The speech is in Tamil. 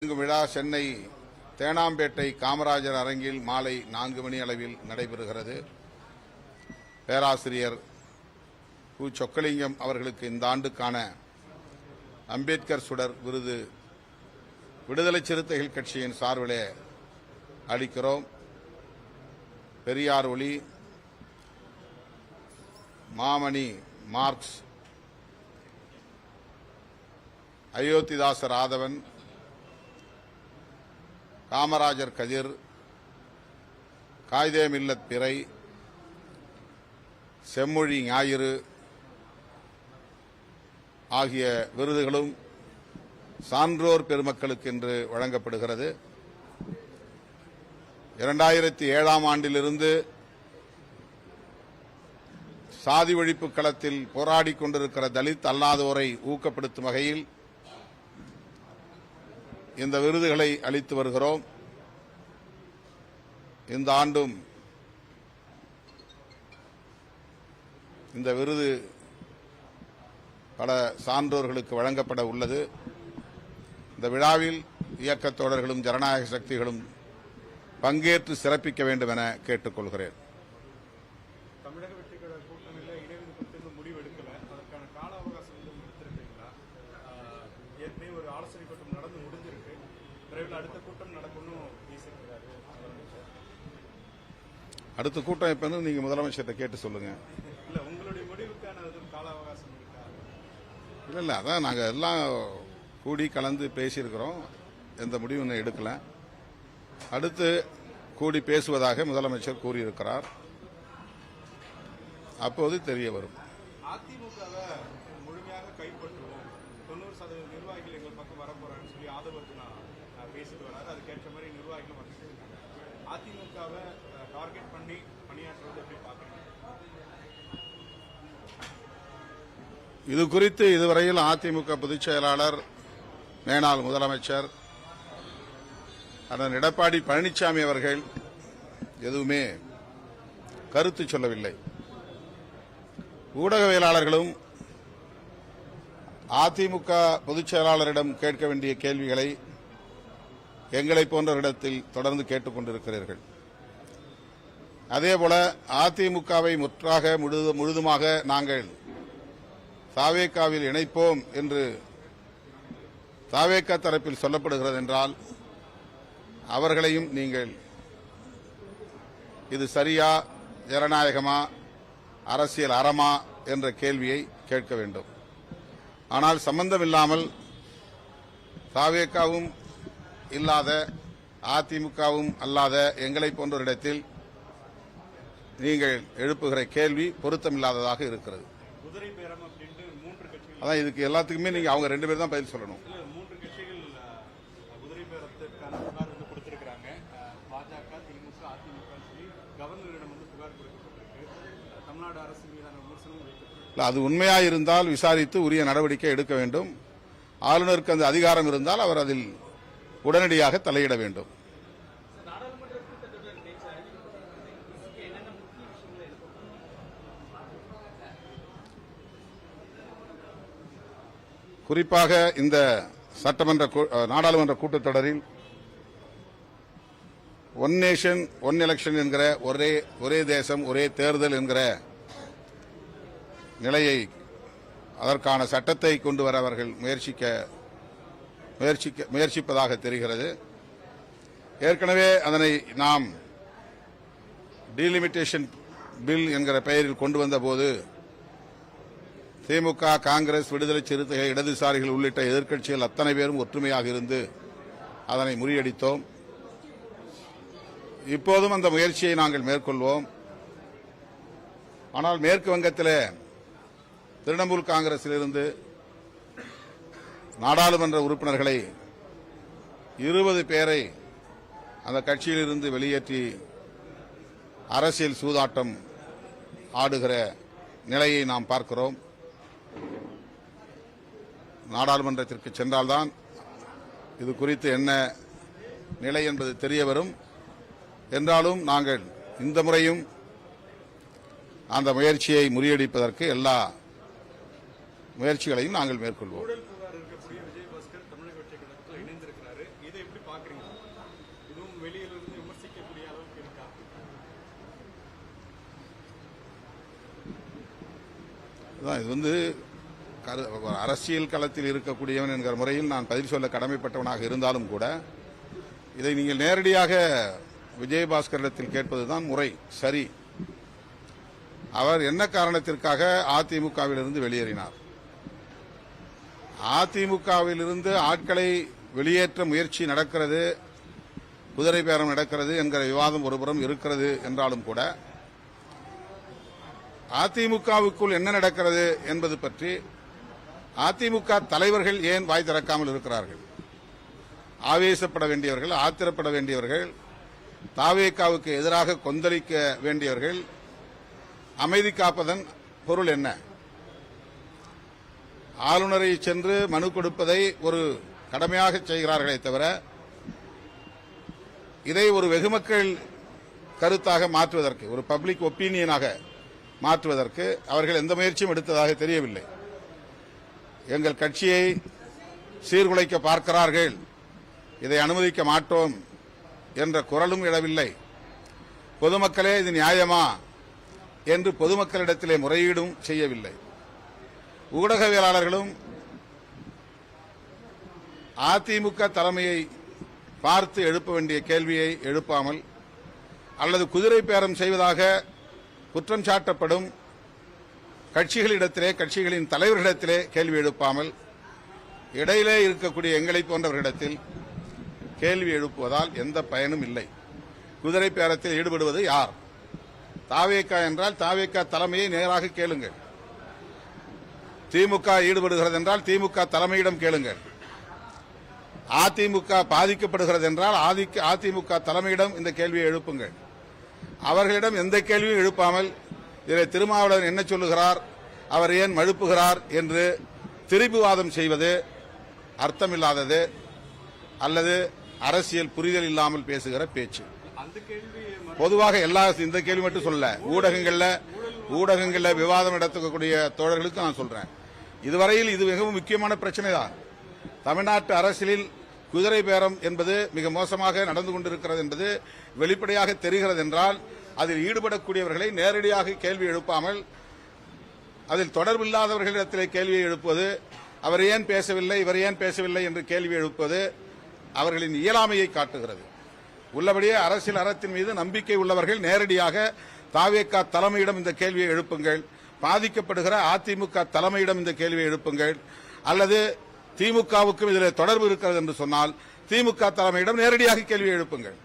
விழா சென்னை தேனாம்பேட்டை காமராஜர் அரங்கில் மாலை 4 மணி அளவில் நடைபெறுகிறது. பேராசிரியர் கு. சொக்கலிங்கம் அவர்களுக்கு இந்த ஆண்டுக்கான அம்பேத்கர் சுடர் விருது விடுதலை சிறுத்தைகள் கட்சியின் சார்பிலே அளிக்கிறோம். பெரியார் ஒளி, மாமணி மார்க்ஸ், அயோத்திதாசர் ஆதவன், காமராஜர் கதிர், காயிதே மில்லத் பிறை, செம்மொழி ஞாயிறு ஆகிய விருதுகளும் சான்றோர் பெருமக்களுக்கு இன்று வழங்கப்படுகிறது. 2007ஆம் ஆண்டிலிருந்து சாதி ஒழிப்பு களத்தில் போராடிக் கொண்டிருக்கிற தலித் அல்லாதோரை ஊக்கப்படுத்தும் வகையில் இந்த விருதுகளை அளித்து வருகிறோம். இந்த ஆண்டும் இந்த விருது பல சான்றோர்களுக்கு வழங்கப்பட உள்ளது. இந்த விழாவில் இயக்கத் தோழர்களும் ஜனநாயக சக்திகளும் பங்கேற்று சிறப்பிக்க வேண்டும் என கேட்டுக் கொள்கிறேன். தமிழக வெற்றிக்கழக கூட்டணியில் இடைவெளி குறித்து முடிவெடுக்கல, அதற்கான கால அவகாசம் எடுத்திருக்கீங்களா? ஏற்கனவே ஒரு ஆலோசனை கூட்டம் நடந்து முடிஞ்சிருக்கு, விரைவில் அடுத்த கூட்டம் நடக்கும்னு பேசியிருக்கிறாரு. அடுத்த கூட்டம் எப்பன்னு நீங்க முதலமைச்சர்கிட்ட கேட்டு சொல்லுங்க. இல்ல, உங்களுடைய முடிவுக்கான கால அவகாசம் இருக்கா? இல்ல, அதான் நாங்க எல்லாம் கூடி கலந்து பேசியிருக்கிறோம். எந்த முடிவும் இன்னும் எடுக்கல. அடுத்து கூடி பேசுவதாக முதலமைச்சர் கூறியிருக்கிறார். அப்போது தெரிய வரும். அதிமுகவை முழுமையாக கைப்பற்றுவோம், 90% நிர்வாகிகள் எங்கள் பக்கம் வரப்போறான்னு சொல்லி ஆதவர்ஜுனா பேசிட்டு வராரு. அதுக்கேற்ற மாதிரி நிர்வாகிகள் வந்துருக்காங்க. அதிமுகவை டார்கெட் பண்ணி பணியாற்றுவது எப்படி பார்க்கணும்? இது குறித்து இதுவரையில் அதிமுக பொதுச் செயலாளர், மேனாள் முதலமைச்சர் அண்ணன் எடப்பாடி பழனிசாமி அவர்கள் எதுவுமே கருத்து சொல்லவில்லை. ஊடகவியலாளர்களும் அதிமுக பொதுச் செயலாளரிடம் கேட்க வேண்டிய கேள்விகளை எங்களை போன்றவரிடத்தில் தொடர்ந்து கேட்டுக் கொண்டிருக்கிறீர்கள். அதேபோல அதிமுகவை முற்றாக முழுதுமாக நாங்கள் தாவேகாவில் இணைப்போம் என்று தாவேகா தரப்பில் சொல்லப்படுகிறது என்றால் அவர்களையும் நீங்கள் இது சரியா, ஜனநாயகமா, அரசியல் அறமா என்ற கேள்வியை கேட்க வேண்டும். ஆனால் சம்பந்தமில்லாமல் தாவேகாவும் இல்லாத அதிமுகவும் அல்லாத எங்களை போன்றவரிடத்தில் நீங்கள் எழுப்புகிற கேள்வி பொருத்தமில்லாததாக இருக்கிறது. அதான் இதுக்கு எல்லாத்துக்குமே நீங்க அவங்க 2 பேர் தான் பதில் சொல்லணும். அது உண்மையாக இருந்தால் விசாரித்து உரிய நடவடிக்கை எடுக்க வேண்டும். ஆளுநருக்கு அந்த அதிகாரம் இருந்தால் அவர் அதில் உடனடியாக தலையிட வேண்டும். குறிப்பாக இந்த நாடாளுமன்ற கூட்டத்தொடரில் ஒன் நேஷன் ஒன் எலெக்ஷன் என்கிற ஒரே தேசம் ஒரே தேர்தல் என்கிற நிலையை, அதற்கான சட்டத்தை கொண்டு வர அவர்கள் முயற்சிப்பதாக தெரிகிறது. ஏற்கனவே அதனை நாம் டீலிமிட்டேஷன் பில் என்கிற பெயரில் கொண்டு வந்த போது திமுக, காங்கிரஸ், விடுதலை சிறுத்தைகள், இடதுசாரிகள் உள்ளிட்ட எதிர்க்கட்சிகள் அத்தனை பேரும் ஒற்றுமையாக இருந்து அதனை முறியடித்தோம். இப்போதும் அந்த முயற்சியை நாங்கள் மேற்கொள்வோம். ஆனால் மேற்கு வங்கத்திலே திரிணாமுல் காங்கிரசிலிருந்து நாடாளுமன்ற உறுப்பினர்களை 20 பேரை அந்த கட்சியிலிருந்து வெளியேற்றி அரசியல் சூதாட்டம் ஆடுகிற நிலையை நாம் பார்க்கிறோம். நாடாளுமன்றத்திற்கு சென்றால்தான் இது குறித்து என்ன நிலை என்பது தெரிய வரும். என்றாலும் நாங்கள் இந்த முறையும் அந்த முயற்சியை முறியடிப்பதற்கு எல்லா முயற்சிகளையும் நாங்கள் மேற்கொள்வோம். பாக்குறீங்க? இதுவும் வெளியிலிருந்து விமர்சிக்கக்கூடிய அளவுக்கு இருக்கா? இது அரசியல் களத்தில் இருக்கக்கூடியவன் என்கிற முறையில் நான் பதில் சொல்ல கடமைப்பட்டவனாக இருந்தாலும் கூட இதை நீங்கள் நேரடியாக விஜயபாஸ்கரிடத்தில் கேட்பதுதான் முறை, சரி. அவர் என்ன காரணத்திற்காக அதிமுகவிலிருந்து வெளியேறினார்? அதிமுகவிலிருந்து ஆட்களை வெளியேற்ற முயற்சி நடக்கிறது, குதிரை பேரம் நடக்கிறது என்கிற விவாதம் ஒருபுறம் இருக்கிறது என்றாலும் கூட அதிமுகவுக்குள் என்ன நடக்கிறது என்பது பற்றி அதிமுக தலைவர்கள் ஏன் வாய் திறக்காமல் இருக்கிறார்கள்? ஆவேசப்பட வேண்டியவர்கள், ஆத்திரப்பட வேண்டியவர்கள், தாவேகாவுக்கு எதிராக கொந்தளிக்க வேண்டியவர்கள் அமைதி காப்பதன் பொருள் என்ன? ஆளுநரை சென்று மனு கொடுப்பதை ஒரு கடமையாக செய்கிறார்களே தவிர இதை ஒரு வெகுமக்கள் கருத்தாக மாற்றுவதற்கு, ஒரு பப்ளிக் ஒப்பீனியனாக மாற்றுவதற்கு அவர்கள் எந்த முயற்சியும் எடுத்ததாக தெரியவில்லை. எங்கள் கட்சியை சீர்குலைக்க பார்க்கிறார்கள், இதை அனுமதிக்க மாட்டோம் என்ற குரலும் எழவில்லை. பொதுமக்களே இது நியாயமா என்று பொதுமக்களிடத்திலே முறையீடும் செய்யவில்லை. ஊடகவியலாளர்களும் அதிமுக தலைமையை பார்த்து எழுப்ப வேண்டிய கேள்வியை எழுப்பாமல் அல்லது குதிரை பேரம் செய்வதாக குற்றம் சாட்டப்படும் கட்சிகளிடத்திலே, கட்சிகளின் தலைவர்களிடத்திலே கேள்வி எழுப்பாமல் இடையிலே இருக்கக்கூடிய எங்களை போன்றவர்களிடத்தில் கேள்வி எழுப்புவதால் எந்த பயனும் இல்லை. குதிரை பேரத்தில் ஈடுபடுவது யார்? தாவேகா என்றால் தாவேகா தலைமையை நேராக கேளுங்கள். திமுக ஈடுபடுகிறது என்றால் திமுக தலைமையிடம் கேளுங்கள். அதிமுக பாதிக்கப்படுகிறது என்றால் அதிமுக தலைமையிடம் இந்த கேள்வியை எழுப்புங்கள். அவர்களிடம் எந்த கேள்வியும் எழுப்பாமல் இதில் திருமாவளவன் என்ன சொல்லுகிறார், அவர் ஏன் மழுப்புகிறார் என்று திருப்பிவாதம் செய்வது அர்த்தமில்லாதது அல்லது அரசியல் புரிதல் இல்லாமல் பேசுகிற பேச்சு. பொதுவாக இந்த கேள்வி மட்டும் சொல்ல, ஊடகங்கள்ல விவாதம் நடத்தக்கூடிய தோழர்களுக்கு நான் சொல்றேன், இதுவரையில் இது மிகவும் முக்கியமான பிரச்சனை தான். தமிழ்நாட்டு அரசியலில் குதிரை பேரம் என்பது மிக மோசமாக நடந்து கொண்டிருக்கிறது என்பது வெளிப்படையாக தெரிகிறது என்றால் அதில் ஈடுபடக்கூடியவர்களை நேரடியாக கேள்வி எழுப்பாமல் அதில் தொடர்பில்லாதவர்களிடத்திலே கேள்வியை எழுப்புவது, அவர் ஏன் பேசவில்லை, இவர் ஏன் பேசவில்லை என்று கேள்வி எழுப்புவது அவர்களின் இயலாமையை காட்டுகிறது. உள்ளபடியே அரசியல் அறத்தின் மீது நம்பிக்கை உள்ளவர்கள் நேரடியாக தாவேகா தலைமையிடம் இந்த கேள்வியை எழுப்புங்கள், பாதிக்கப்படுகிற அதிமுக தலைமையிடம் இந்த கேள்வியை எழுப்புங்கள், அல்லது திமுகவுக்கும் இதில் தொடர்பு இருக்கிறது என்று சொன்னால் திமுக தலைமையிடம் நேரடியாக கேள்வி எழுப்புங்கள்.